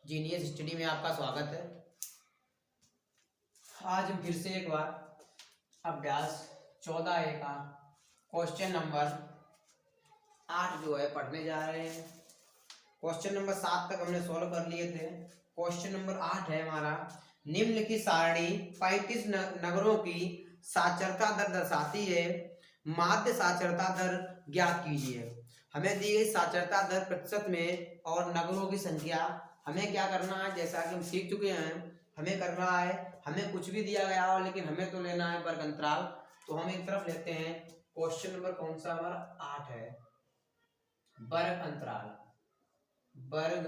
Genius study में आपका स्वागत है। आज हम फिर से एक बार अभ्यास 14A का क्वेश्चन नंबर 8 जो है पढ़ने जा रहे हैं। क्वेश्चन नंबर 7 तक हमने सॉल्व कर लिए थे। क्वेश्चन नंबर 8 है हमारा, निम्नलिखित सारणी 35 नगरों की साक्षरता दर दर्शाती है, माध्य साक्षरता दर ज्ञात कीजिए। हमें दी गई साक्षरता दर प्रतिशत में और नगरों की संख्या। हमें क्या करना है, जैसा कि हम सीख चुके हैं, हमें करना है, हमें कुछ भी दिया गया हो लेकिन हमें तो लेना है वर्ग अंतराल। तो हम एक तरफ लेते हैं। क्वेश्चन नंबर कौन सा हमारा 8 है, वर्ग अंतराल। वर्ग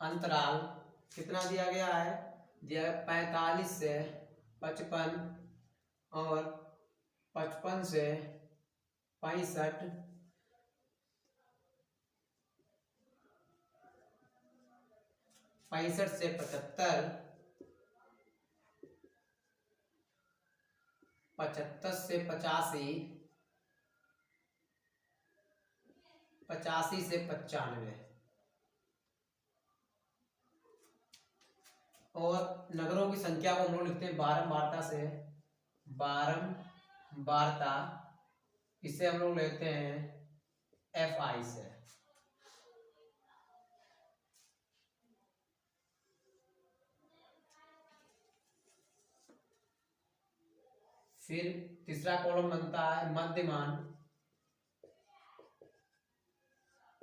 अंतराल कितना दिया गया है, दिया है 45 से 55 और 55 से 65, 65 से 75, 75 से 85, 85 से 95 और नगरों की संख्या को हम लोग लिखते हैं बारंबारता से। बारंबारता इसे हम लोग लेते हैं FI से। फिर तीसरा कॉलम बनता है मध्यमान,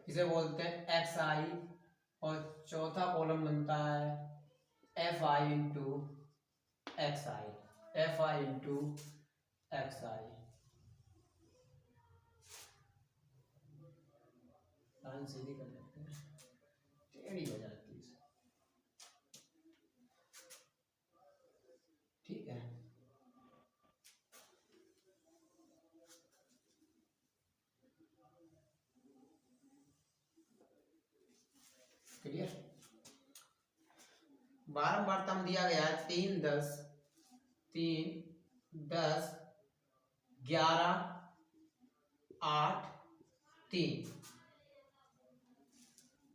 इसे बोलते हैं XI। और चौथा कॉलम बनता है FI into XI, FI into XI। Line सीधी कर लेते हैं, टेढ़ी हो जाती है। ठीक है, क्लियर। बारंबारता में दिया गया है 3 10 3 10 11 8 3।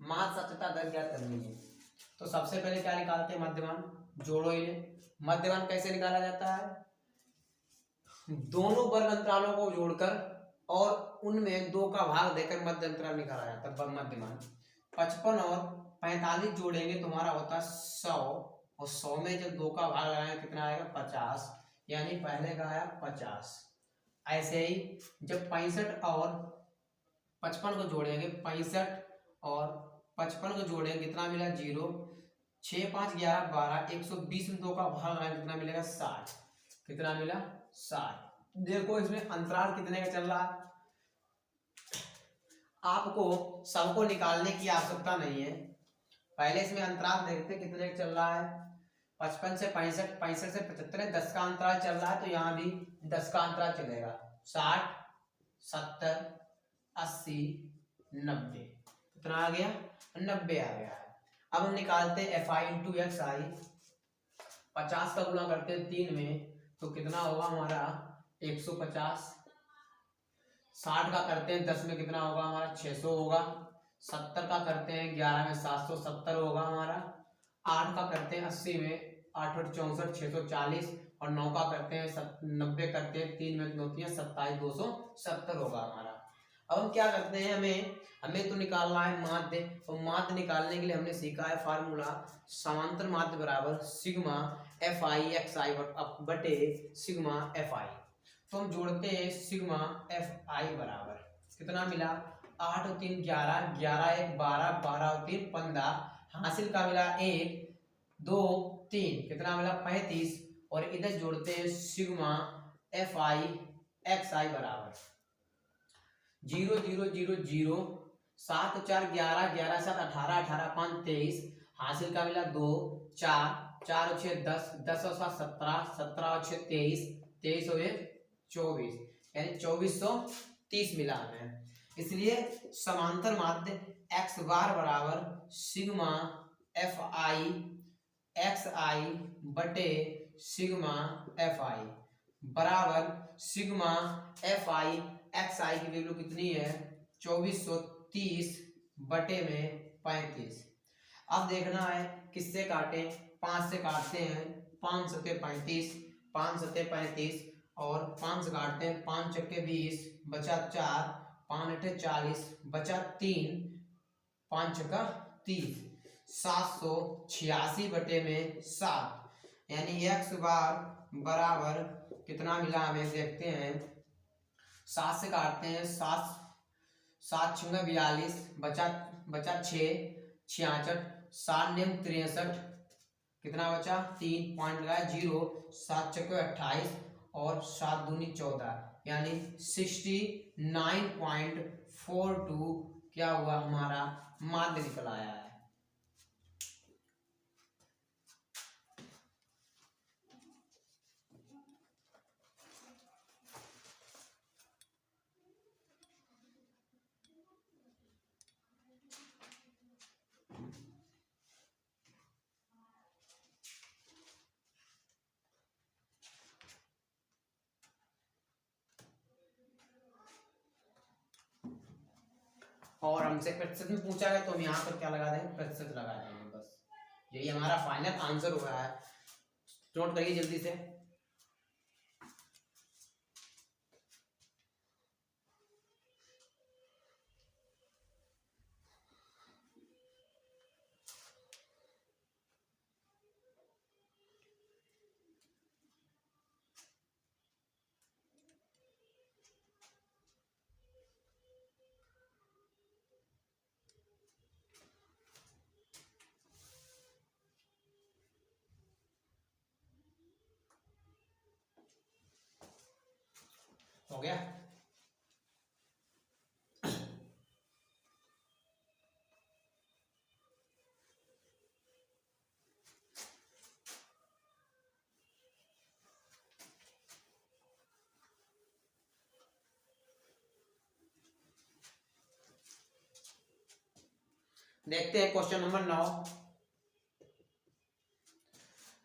माध्य साक्षरता दर ज्ञात करनी है। तो सबसे पहले क्या निकालते हैं, मध्यमान। जोड़ो इन्हें। मध्यमान कैसे निकाला जाता है, दोनों वर्ग अंतरालों को जोड़कर और उनमें 2 का भाग देकर मध्य अंतराल निकाला जाता है मध्यमान। 55 और 45 जोड़ेंगे तो हमारा होता है 100 और 100 में जब 2 का भाग लगाएंगे कितना आएगा 50, यानी पहले का आया 50। ऐसे ही जब 65 और 55 को जोड़ेंगे, 65 और 55 को जोड़ेंगे कितना मिला 0, 6 5 11 12, 120 में 2 का भाग लगाएंगे कितना मिलेगा 60। कितना मिला 60। देखो इसमें अंतराल कितने का चल रहा है, आपको सबको निकालने की आवश्यकता नहीं है। पहले इसमें अंतराल देखते कितने का चल रहा है। 55 से 65, 65 से 75, 10 का अंतराल चल रहा है तो यहाँ भी 10 का अंतराल चलेगा। 60 70 80 90, कितना आ गया 90 आ गया है। अब हम निकालते हैं FI इंटू XI। 50 का गुणा करते हैं 3 में तो कितना होगा हमारा 150। 60 का करते हैं 10 में कितना होगा हमारा 600 होगा। 70 का करते हैं 11 में 770 होगा हमारा। 8 का करते हैं 80 में 8 और 64 640 और 9 का करते हैं 90 करते हैं 3 में 2 3 27 270 होगा हमारा। अब हम क्या करते हैं, हमें तो निकालना है माध्य। तो माध्य निकालने के लिए हमने सीखा है फार्मूला, समांतर माध्य बराबर सिग्मा FI XI बटे सिग्मा FI। तो हम जोड़ते हैं सिग्मा FI बराबर कितना मिला 8 और 3 11, 11 1 12, 12 और 3 15, हासिल का मिला 1 2 3, कितना मिला 35। और इधर जोड़ते हैं सिग्मा FI XI बराबर 0 0 0 0, 7 4 11, 11 7 18, 18 5 23, हासिल का मिला 2 4, 4 और 6 10, 10 और 7 17, 17 और 6 23, 23 और 1 24, यानी 2430 मिला हमें। इसलिए समांतर माध्य x बार बराबर सिग्मा FI XI बटे सिग्मा FI बराबर सिग्मा FI XI की वैल्यू कितनी है 2430 बटे में 35। अब देखना है किससे काटें, 5 से काटते हैं, 5 सत्ते 35, 5 सत्ते 35 और 5 से काटते हैं, 5 चक्के 20, बचा 4, 5 अठे 40, बचा 3, 5 चक्का 30, 786 बटे में 7, यानी x बार बराबर कितना मिला हमें देखते हैं। 7 से काटते हैं, 7 7 छंगा 42, बचा 6 66, 7 नेम 63, कितना बचा 3 पॉइंट लगाया 0, 7 चक्के 28 और 7 दूनी 14, यानी 69.42 क्या हुआ हमारा माध्य निकल आया है। और हमसे प्रतिशत में पूछा है तो हम यहाँ पर क्या लगा देंगे, प्रतिशत लगा देंगे, बस यही हमारा फाइनल आंसर हुआ है। नोट करिए जल्दी से। हो गया। देखते हैं क्वेश्चन नंबर 9।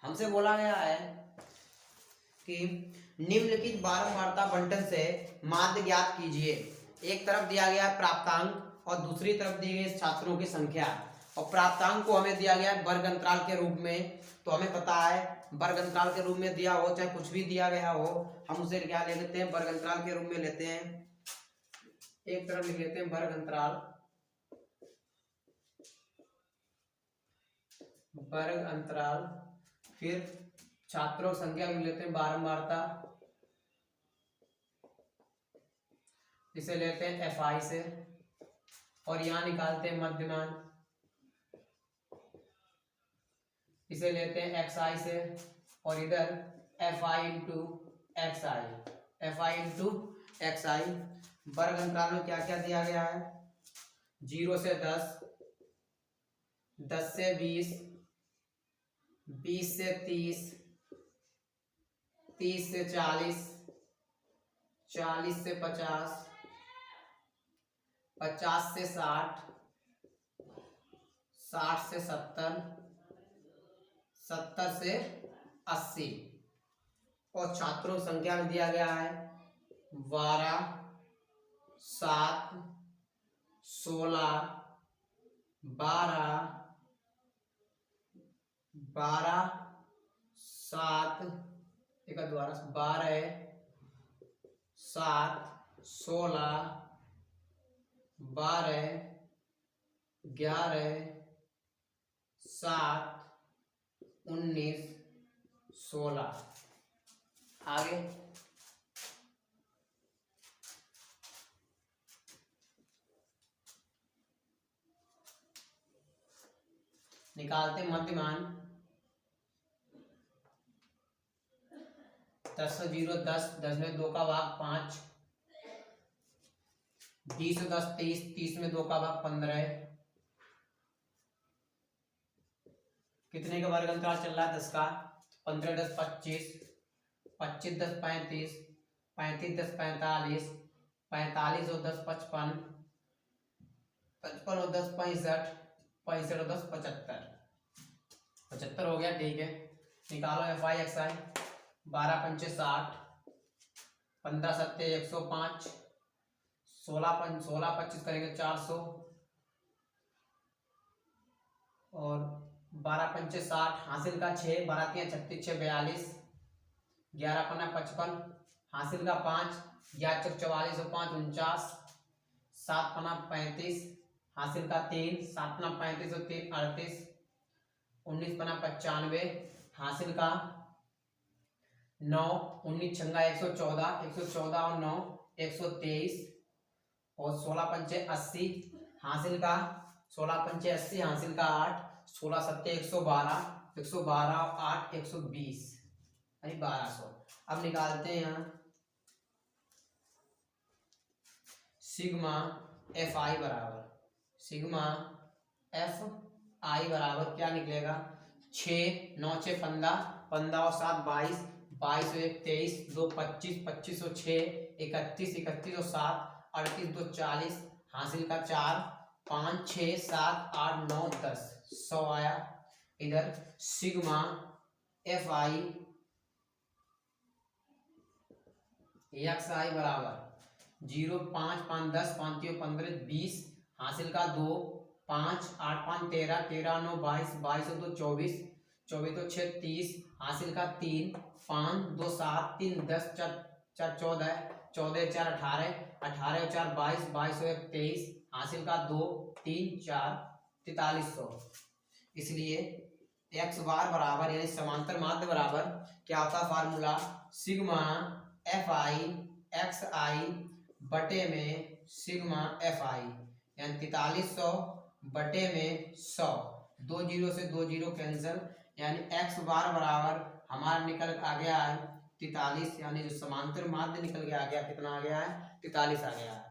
हमसे बोला गया है कि निम्नलिखित बारंबारता बंटन से माध्य ज्ञात कीजिए। एक तरफ दिया गया है प्राप्तांक और दूसरी तरफ दी गई छात्रों की संख्या, और प्राप्तांक को हमें दिया गया है वर्ग अंतराल के रूप में। तो हमें पता है वर्ग अंतराल के रूप में दिया हो चाहे कुछ भी दिया गया हो, हम उसे क्या ले लेते हैं, वर्ग अंतराल के रूप में लेते हैं। एक तरफ लिख लेते हैं वर्ग अंतराल, वर्ग अंतराल, फिर छात्रों की संख्या भी लेते हैं बारंबारता, इसे लेते हैं FI से, और यहां निकालते हैं मध्यमान, इसे लेते हैं XI से, और इधर FI into XI, FI into XI। वर्ग अंतराल में क्या क्या दिया गया है, 0 से 10, 10 से 20, 20 से 30, 30 से 40, 40 से 50, 50 से 60, 60 से 70, 70 से 80। और छात्रों की संख्या में दिया गया है 12, 7, 16, 12, 12, 7, एक द्वारा 12, 7, 16, 12, 11, 7, 19, 16। आगे निकालते मध्यमान, 10 से 0 10, 10 में 2 का भाग 5, 20 से 10 30, 30 में 2 का भाग 15। कितने का वर्ग अंतराल चल रहा है 10 का, 15 10 25, 25 10 35, 35 10 45, 45 और 10 55, 55 और 10 65, 65 और 10 75, 75 हो गया। ठीक है, निकालो FI XI, 12 पंचे 60, 15 सत्ते 105, 16 25 करेंगे 400, और 12 पंचे 60, हासिल का 6, 12 तियां 36, 6 42, 11 पन्ना 55, हासिल का 5, 11 चौक 44 और 5 49, 7 पन्ना 35, हासिल का 3, 7 पन्ना 35 और 3 38, 19 पन्ना 95, हासिल का 9, 19 छंगा 114, 114 और 9 123, और 16 पंचे 80, हासिल का 16 पंचे 80, हासिल का 8, 16 सत्ते 112, 112 और 8 120, यानी 1200। अब निकालते हैं यहाँ सिग्मा एफ आई बराबर, सिग्मा एफ आई बराबर क्या निकलेगा, 6 9 6 15, 15 और 7 22, 22 और 1 23, 2 25, 25 और 6 31, 31 और 7 38, 2 40, हासिल का 4, 5 6 7 8 9 10, 100 आया। इधर sigma F I X I बराबर 0 5 5 10, 5 3 15 20, हासिल का 2, 5 8 5 13, 13 9 22, 22 और 2 24, 24 और 6 30, हासिल का 3, 5 2 7 3 10 4 4 14, 14 4 18, 18 और 4 22, 22 और 1 23, हासिल का 2 3 4 4300। इसलिए एक्स बार बराबर यानी समांतर माध्य बराबर क्या होता है formula, sigma F I X I बटे में सिग्मा एफ आई, यानी 4300 बटे में 100, 2 जीरो से 2 जीरो कैंसिल, यानी एक्स बार बराबर हमारा निकल आ गया है 43, यानी जो समांतर माध्य निकल के आ गया कितना आ गया है 43 आ गया है।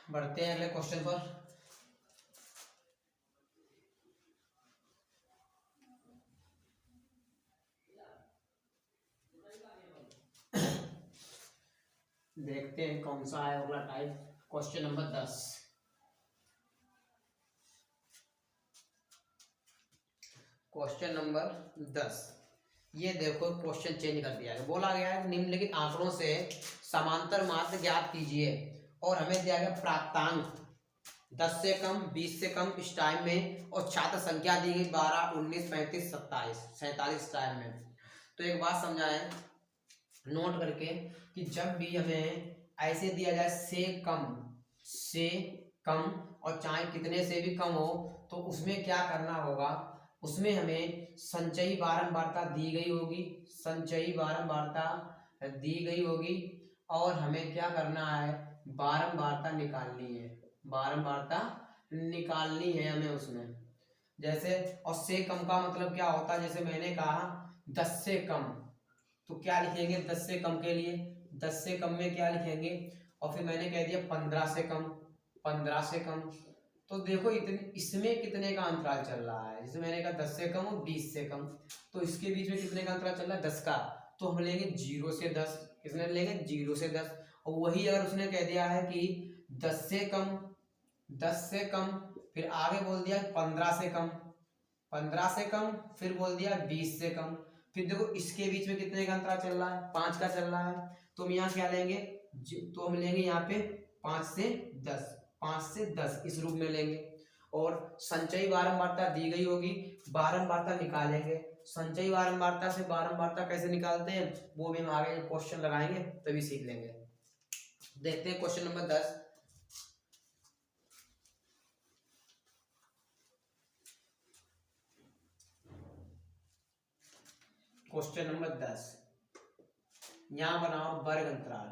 बढ़ते हैं अगले क्वेश्चन पर। देखते हैं कौन सा है अगला type, question number 10। Question number 10, ये देखो क्वेश्चन चेंज कर दिया है, बोला गया है निम्नलिखित आंकड़ों से समांतर माध्य ज्ञात कीजिए और हमें दिया गया प्राप्तांक 10 से कम 20 से कम इस टाइम में, और छात्र संख्या दी गई 12 19 35 27 47 टाइम में। तो एक बात समझाएं नोट करके कि जब भी हमें ऐसे दिया जाए से कम और चाहे कितने से भी कम हो, तो उसमें क्या करना होगा, उसमें हमें संचयी बारंबारता दी गई होगी, संचयी बारंबारता दी गई होगी, और हमें क्या करना है बारंबारता निकालनी है, बारंबारता निकालनी है हमें उसमें। जैसे और से कम का मतलब क्या होता है, जैसे मैंने कहा 10 से कम, तो क्या लिखेंगे 10 से कम के लिए, 10 से कम में क्या लिखेंगे, और फिर मैंने कह दिया 15 से कम, 15 से कम। तो देखो इतने इसमें कितने का अंतराल चल रहा है, जैसे मैंने कहा 10 से कम और 20 से कम, तो इसके बीच में कितने का अंतराल चल रहा है 10 का, तो हम लेंगे 0 से 10, कितने लेंगे 0 से 10। और वही अगर उसने कह दिया है कि 10 से कम, 10 से कम, फिर आगे बोल दिया 15 से कम, 15 से कम, फिर बोल दिया 20 से कम, फिर देखो इसके बीच में कितने का अंतराल चल रहा है 5 का चल रहा है, तो हम यहाँ क्या लेंगे, तो हम लेंगे यहाँ पे 5 से 10, 5 से 10 इस रूप में लेंगे। और संचयी बारंबारता दी गई होगी, बारंबारता निकालेंगे, संचयी बारंबारता से बारंबारता कैसे निकालते हैं वो भी हम आगे क्वेश्चन लगाएंगे तभी सीख लेंगे। देखते हैं क्वेश्चन नंबर 10। क्वेश्चन नंबर 10, यहां बनाओ वर्ग अंतराल,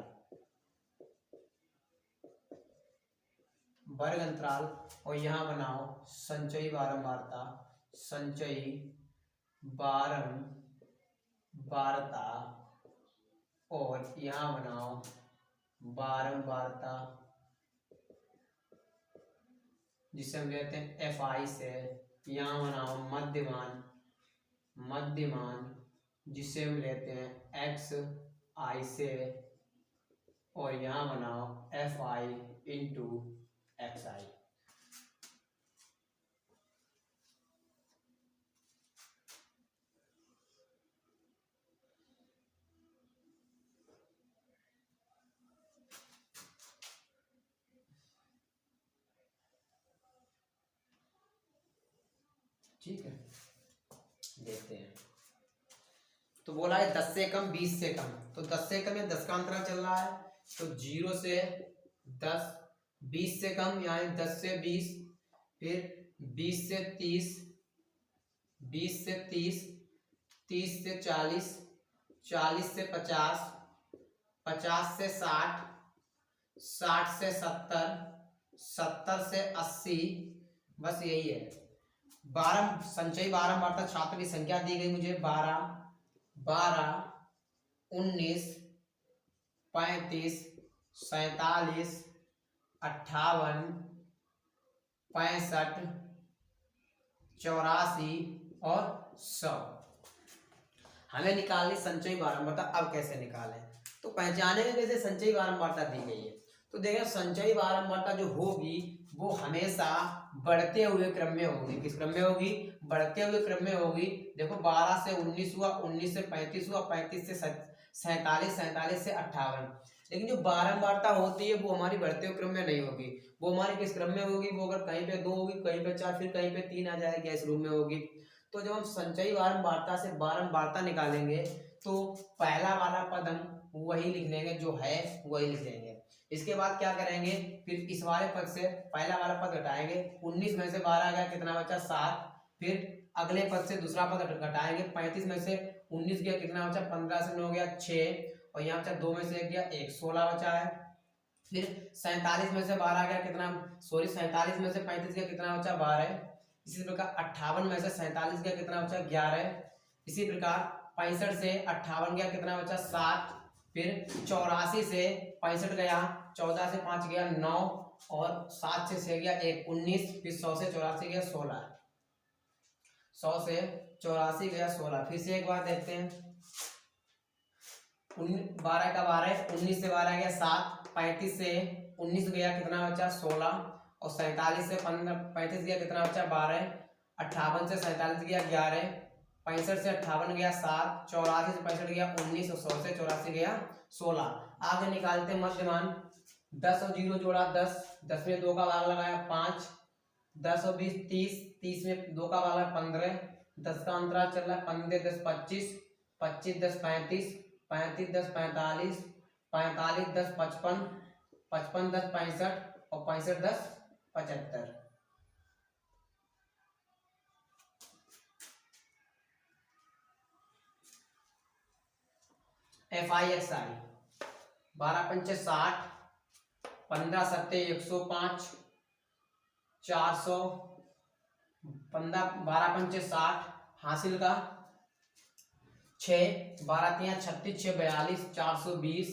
वर्ग अंतराल, और यहां बनाओ संचयी बारंबारता, संचयी बारंबारता और यहाँ बनाओ बारंबारता, जिसे हम लेते हैं एफ आई से। यहाँ बनाओ मध्यमान, मध्यमान जिसे हम लेते हैं एक्स आई से, और यहाँ बनाओ एफ आई इंटू एक्स आई। ठीक है, देखते हैं। तो बोला है 10 से कम 20 से कम, तो 10 से कम या 10 का अंतराल चल रहा है, तो 0 से 10, 20 से कम यानी 10 से 20, फिर 20 से 30, 20 से 30, 30 से 40, 40 से 50, 50 से 60, 60 से 70, 70 से 80, बस यही है। 12 संचयी बारंबारता छात्र की संख्या दी गई मुझे 12, 12, 19, 35, 47, 58, 65, 84 और 100। हमें निकालनी संचयी बारंबारता। अब कैसे निकालें, तो पहचानेंगे कैसे संचयी बारंबारता दी गई है। तो देखें संचयी बारंबारता जो होगी वो हमेशा बढ़ते हुए क्रम में होगी। किस क्रम में होगी? बढ़ते हुए क्रम में होगी। देखो 12 से 19 हुआ, 19 से 35 हुआ, 35 से 47, 47 से 58। लेकिन जो बारंबारता होती है वो हमारी बढ़ते हुए क्रम में नहीं होगी, वो हमारी किस क्रम में होगी? वो अगर कहीं पे 2 होगी, कहीं पे 4, फिर कहीं पे 3 आ जाएगी, इस रूप में होगी। तो जब हम संचयी बारंबारता से बारंबारता निकालेंगे तो पहला वाला पद हम वही लिख लेंगे, जो है वही लिख लेंगे। इसके बाद क्या करेंगे, फिर इस वाले पद से पहला वाला पद घटाएंगे। 19 में से 12 गया, कितना बचा? 7। फिर अगले पद से दूसरा पद घटाएंगे। 35 में से 19 गया, कितना बचा? 15 से 9 गया 6, और यहाँ बचा 2 में से 1 गया 1, 16 बचा है। फिर 47 में से 12 गया, कितना? 47 में से 35 गया, कितना बचा? 12। इसी प्रकार 58 में से 47 गया, कितना बचा? 11। इसी प्रकार 65 से 58 गया, कितना बचा? 7। फिर 84 से 65 गया, 14 से 5 गया 9, और 7 से 6 गया 1, 19। फिर 100 से 84 गया 16, 100 से 84 गया 16। फिर से एक बार देखते हैं, 12 का 12, 19 से 12 गया 7, 35 से 19 गया, कितना बचा? 16, और 47 से 35 गया, कितना बचा? 12, 58 से 47 गया 11, 65 से 58 गया 7, 84 से 65 गया 19, और 100 से 84 गया 16। आगे निकालते मध्यमान। 10 और 0 जोड़ा 10, 10 में 2 का भाग लगाया 5, 10 और 20 30, 30 में 2 का भाग लगाया 15, 10 का अंतराल चल रहा है 15, 10 25, 25 10 35, 35 10 45, 45 10 55, 55 10 65, और 65 10 75। एफ आई एक्स आई 12 पंचे 60, 15 सत्ते 105, 400, 12 पंचे 60, हासिल का 6, 12 तियां 36, 6 42, 420,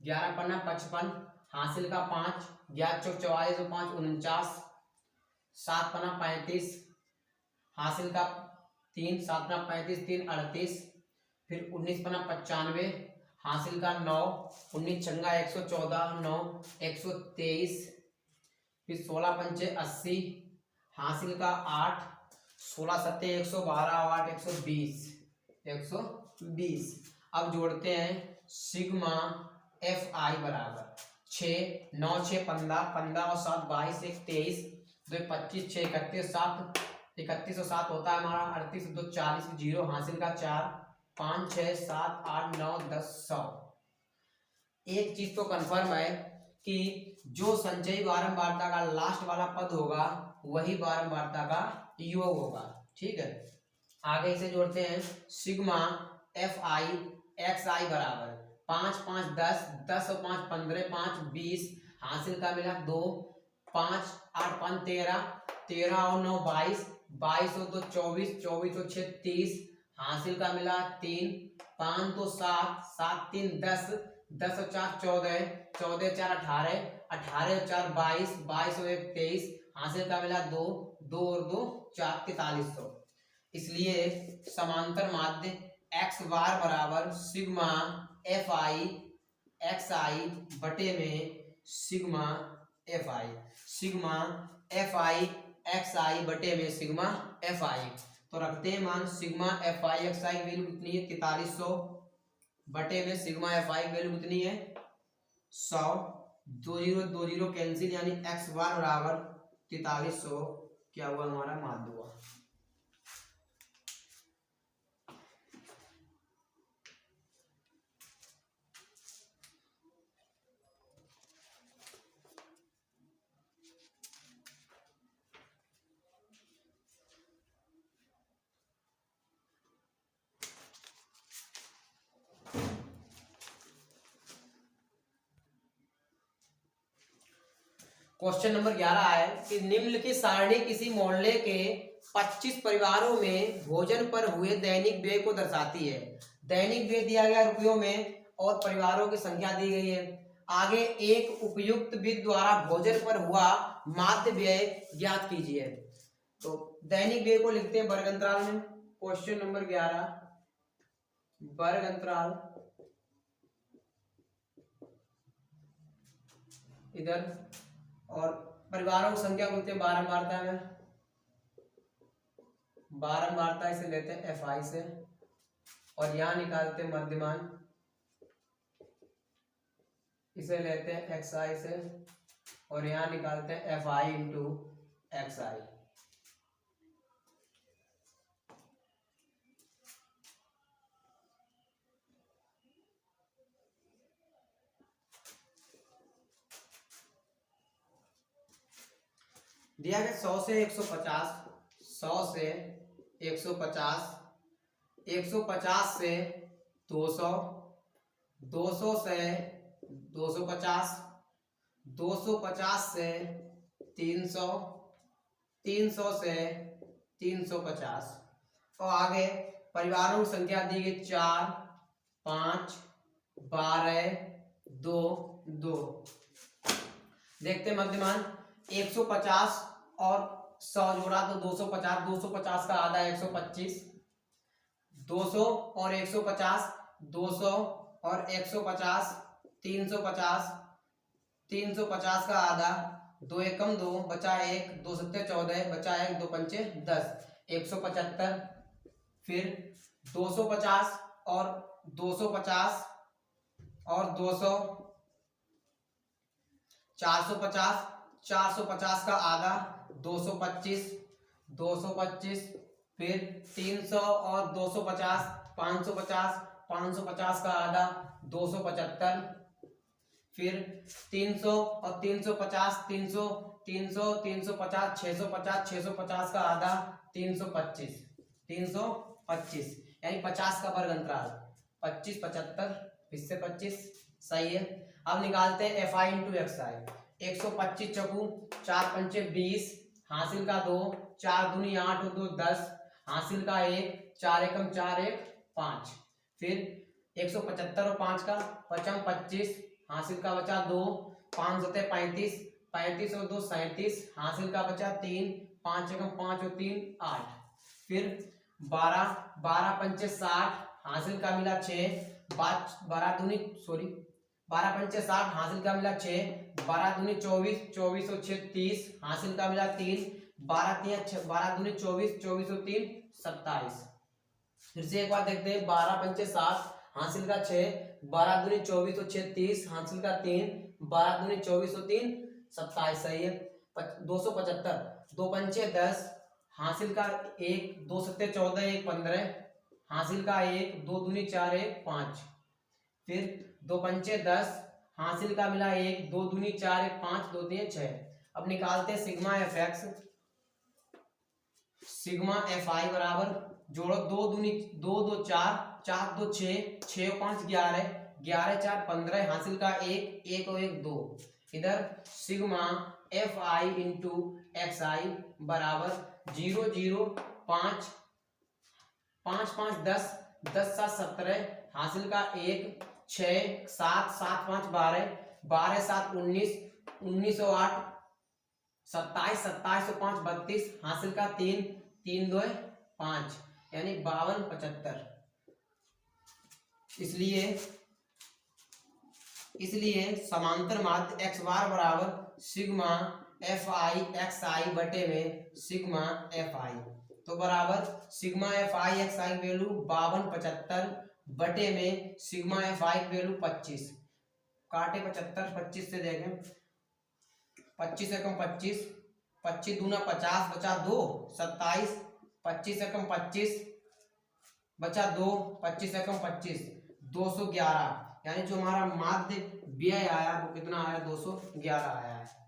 11 पन्ना 55, हासिल का 5, 11 चौक 44 और 5 49, 7 पन्ना 35, हासिल का 3, 7 पन्ना 35, 3 38, फिर 19 पन्ना 95, हासिल का 9, 19 छंगा 114, 9 123, फिर 16 पंचे 80, हासिल का 8, 16 सत्ते 112, 8 120, 120। अब जोड़ते हैं सिग्मा एफ आई बराबर 6, 9 6 15, 15 और 7 22, 1 23, 2 25, 6 31, 7 31 और 7 होता है हमारा 38, 2 40, 0 हासिल का 4, 5 6 7 8 9 10 100। एक चीज तो कंफर्म है कि जो संचयी बारंबारता का लास्ट वाला पद होगा वही बारंबारता का योग होगा। ठीक है, आगे इसे जोड़ते हैं। Sigma F I X I बराबर 5 5 10, 10 और 5 15, 5 20, हासिल का मिला 2, 5 8 5 13, 13 और 9 22, 22 और 2 24, 24 और 6 30, हासिल का मिला 3, 5 2 7, 7 3 10, 10 और 4 14, 14 4 18, 18 और 4 22, 22 और 1 23, हासिल का मिला 2, 2 और 2 4, 4300। इसलिए समांतर माध्य एक्स बार बराबर sigma F I X I बटे में sigma F I, sigma F I X I बटे में सिग्मा एफ आई। तो रखते हैं मान sigma F I X I की वैल्यू कितनी है 4300 बटे में सिग्मा एफ आई की वैल्यू कितनी है 100, 2 0 2 0 कैंसिल, यानी एक्स बार बराबर 4300 क्या हुआ हमारा माध्य हुआ। क्वेश्चन नंबर 11 है कि निम्नलिखित सारणी किसी मोहल्ले के 25 परिवारों में भोजन पर हुए दैनिक व्यय को दर्शाती है। दैनिक व्यय दिया गया रुपयों में और परिवारों की संख्या दी गई है। आगे एक उपयुक्त विधि द्वारा भोजन पर हुआ माध्य व्यय ज्ञात कीजिए। तो दैनिक व्यय को लिखते हैं वर्ग अंतराल में। क्वेश्चन नंबर 11 वर्ग अंतराल इधर और परिवारों की संख्या को लिखते हैं बारंबारता में, बारंबारता इसे लेते हैं एफ आई से और यहां निकालते हैं मध्यमान, इसे लेते हैं एक्स आई से और यहां निकालते हैं एफ आई इंटू एक्स आई। दिया गया 100 से 150, 100 से 150, 150 से 200, 200 से 250, 250 से 300, 300 से 350 और आगे परिवारों की संख्या दी गई 4, 5, 12, 2, 2। देखते हैं मध्यमान 150 और 100 जोड़ा तो 250, 250 का आधा 125, 200 और 150, 200 और 150, 350, 350 का आधा 2 एकम 2 बचा 1, 2 सत्ते 14 बचा 1, 2 पंचे 10, 175। फिर 250 और 250 और 200, 450, 450 का आधा 225, 225। फिर 300 और 250, 550, 550 का आधा 275। फिर 300 और 350, 300, 300, 350, 650, 650 का आधा 325, 325 यानी 50 का वर्ग अंतराल 25, 75 इससे 25 सही है। अब निकालते हैं एफ आई इंटू एक्स आई। 125 चौकू 4 पंचे 20, हासिल का 2, 4 दूनी 8 और 2 10, हासिल का 1, 4 एकम 4 1 5। फिर 175 और 5 का पचम 25, हासिल का बचा 2, 5 सते 35, 35 और 2 37, हासिल का बचा 3, 5 एकम 5 और 3 8। फिर 12, 12 पंचे 60, हासिल का मिला 6, 12 दूनी 60, हासिल का मिला 6, 12 दूनी 24, 24 और 6 30, हासिल का मिला 3, 12 दूनी 24, 24 और 3 27। फिर से एक बार देखते हैं 12 पंचे 60, हासिल का 6, 12 दूनी 24 और 6 30, हासिल का 3, 12 दूनी 24 और 3 27 सही है। 275, 2 पंचे 10, हासिल का 1, 2 सत्ते 14 1 15, हासिल का 1, 2 दूनी 4 1 5। फिर 2 पंचे 10, हासिल का मिला 1, 2 दूनी 4 1 5, 2 3 6। अब निकालते हैं sigma F x, sigma F आई बराबर जोड़ो 2 दूनी 2 2 4, 4 2 6, 6 और 5 11, 11 4 15, हासिल का 1, 1 और 1 2। इधर sigma F I into X I बराबर 0 0 5 5 5 10, 10 7 17, हासिल का 1 6 7 7 5 12, 12 7 19, 19 और 8 27, 27 और 5 32, हासिल का 3 3 2 5, यानी 52 75। इसलिए समांतर माध्य x बार बराबर sigma F I X I बटे में सिग्मा एफ आई, तो बराबर sigma F I X I value 52 75 बटे में सिग्मा एफ आई वैल्यू 25, काटे 75 25 से देखें, 25 से कम 25, 25 दूना 50 बचा 2 27, 25 से कम 25 बचा 2, 25 से कम 25 211, यानी जो हमारा माध्य व्यय आया वो कितना आया 211 आया है।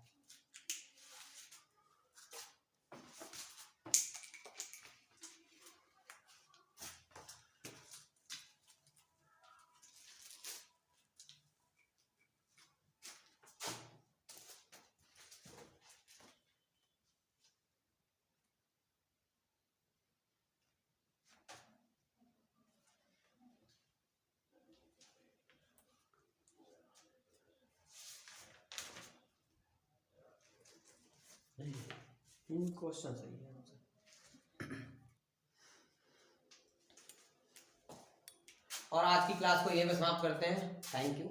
क्वेश्चन सही है। और आज की क्लास को यहीं पे समाप्त करते हैं। Thank you.